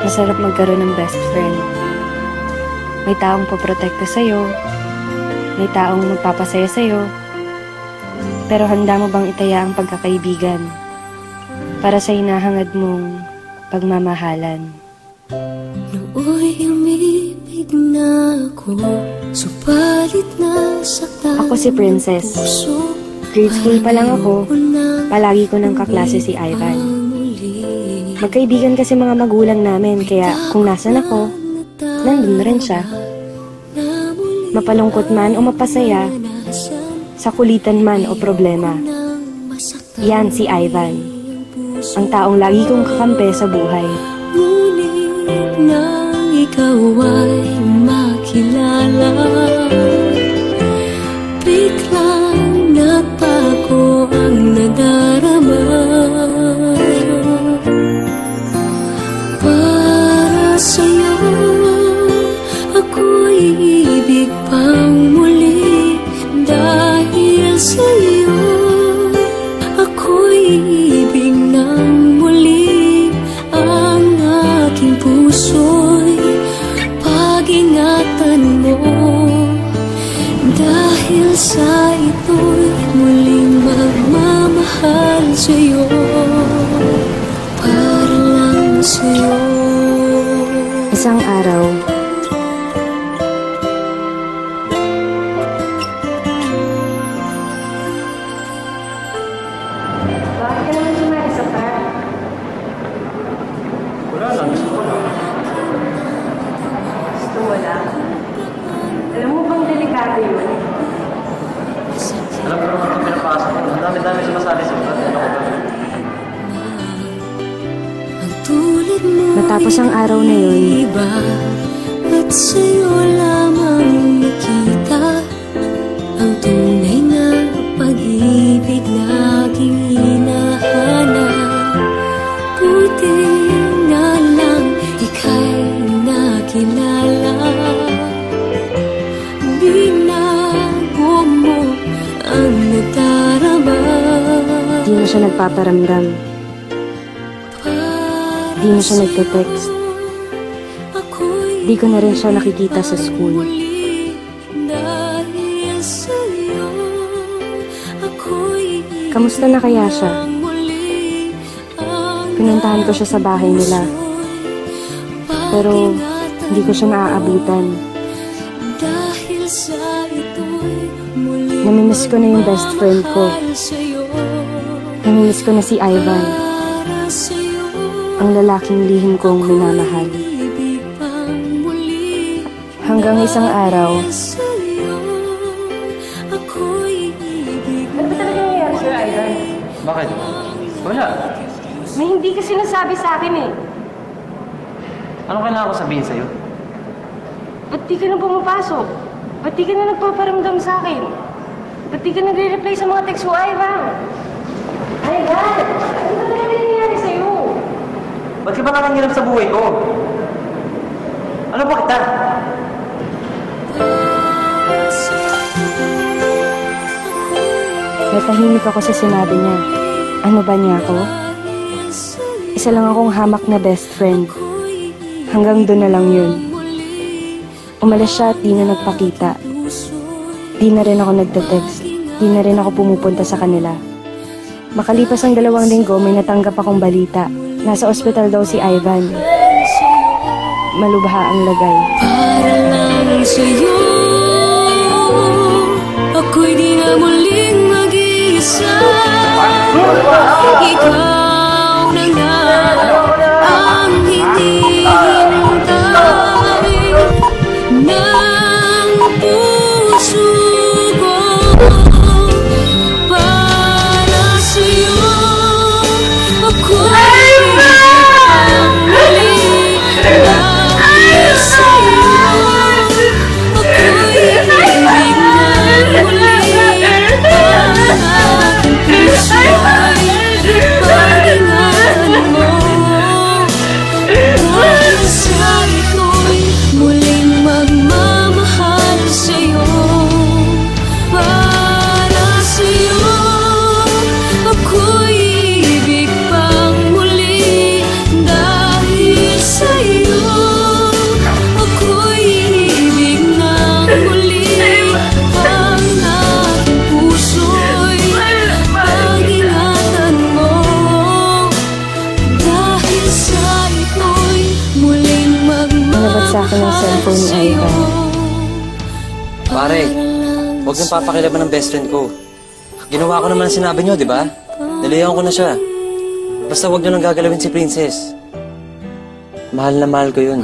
Masarap magkaroon ng best friend. May taong poprotekta sa'yo, may taong magpapasaya sa'yo, pero handa mo bang itaya ang pagkakaibigan para sa hinahangad mong pagmamahalan? Nooy umibig na ako, subalit nasaktan. Ako si Princess. Grade school pa lang ako, palagi ko ng kaklase si Ivan. Magkaibigan kasi mga magulang namin, kaya kung nasan ako, nandun rin siya. Mapalungkot man o mapasaya, sa kulitan man o problema. Yan si Ivan, ang taong lagi kong kakampi sa buhay. Ngunit nang ikaw ay makilala, biglang nagbago ang nadarama. Para sa'yo, ako'y ibig pang muli. Dahil sa'yo, ako'y ibig ng muli. Ang aking puso'y pag-ingatan mo. Dahil sa ito'y muling magmamahal sa'yo. Para lang sa'yo. Isang araw, bakit ka naman sumali sa park? Wala lang, gusto ko lang. Gusto mo lang? Alam mo bang delikado yun? Alam ko naman itong pinapasok ko. Ang dami-dami sumasali sa ulat. Ano ko ba? Matapos ang araw na yun, at sa'yo lamang nakita ang tunay na pag-ibig laging hinahanap. Buti na lang ika'y nakilala. Binago mo ang nadarama. di na siya nagpaparamdam. Di na siya nagte-text. Di ko na rin siya nakikita sa school. Kamusta na kaya siya? Pinuntahan ko siya sa bahay nila. Pero hindi ko siya naaabutan. Namimiss ko na yung best friend ko. Namimiss ko na si Ivan, ang lalaking lihim kong minamahal. Hanggang isang araw, ano ba talaga nangyayari sa'yo, Ivan? Bakit? Wala. May hindi ka sinasabi sa akin eh. Ano kailangan ko sabihin sa'yo? Ba't di ka na pumapasok? Ba't di ka na nagpaparamdam sa akin? Ba't di ka nagre-reply sa mga text mo, Ivan? Ivan! Ano ba talaga nangyayari sa'yo? Ba't ka ba nangyarap sa buhay ko? Ano ba kita? Natahimik ako sa sinabi niya. Ano ba niya ako? Isa lang akong hamak na best friend. Hanggang doon na lang yun. Umalis siya at di na nagpakita. Di na rin ako nagte-text. Di na rin ako pumupunta sa kanila. Makalipas ang 2 linggo, may natanggap akong balita. Nasa ospital daw si Ivan. Malubha ang lagay. Para lang sa'yo, ako'y di na muling mag-iisa. Ikaw na nga ang hindi hinintay ng puso ko. Para sa'yo, ako'y ang muli. Dahil sa'yo, ako'y ibig ng muli. Ang aking puso ay pag-ingatan mo. sa akin ang cellphone ni Ivan. Pare, huwag nang papakilaban ng best friend ko. Ginawa ko naman ang sinabi niyo, di ba? Nalayan ko na siya. Basta huwag niyo nang gagalawin si Princess. Mahal na mahal ko yun.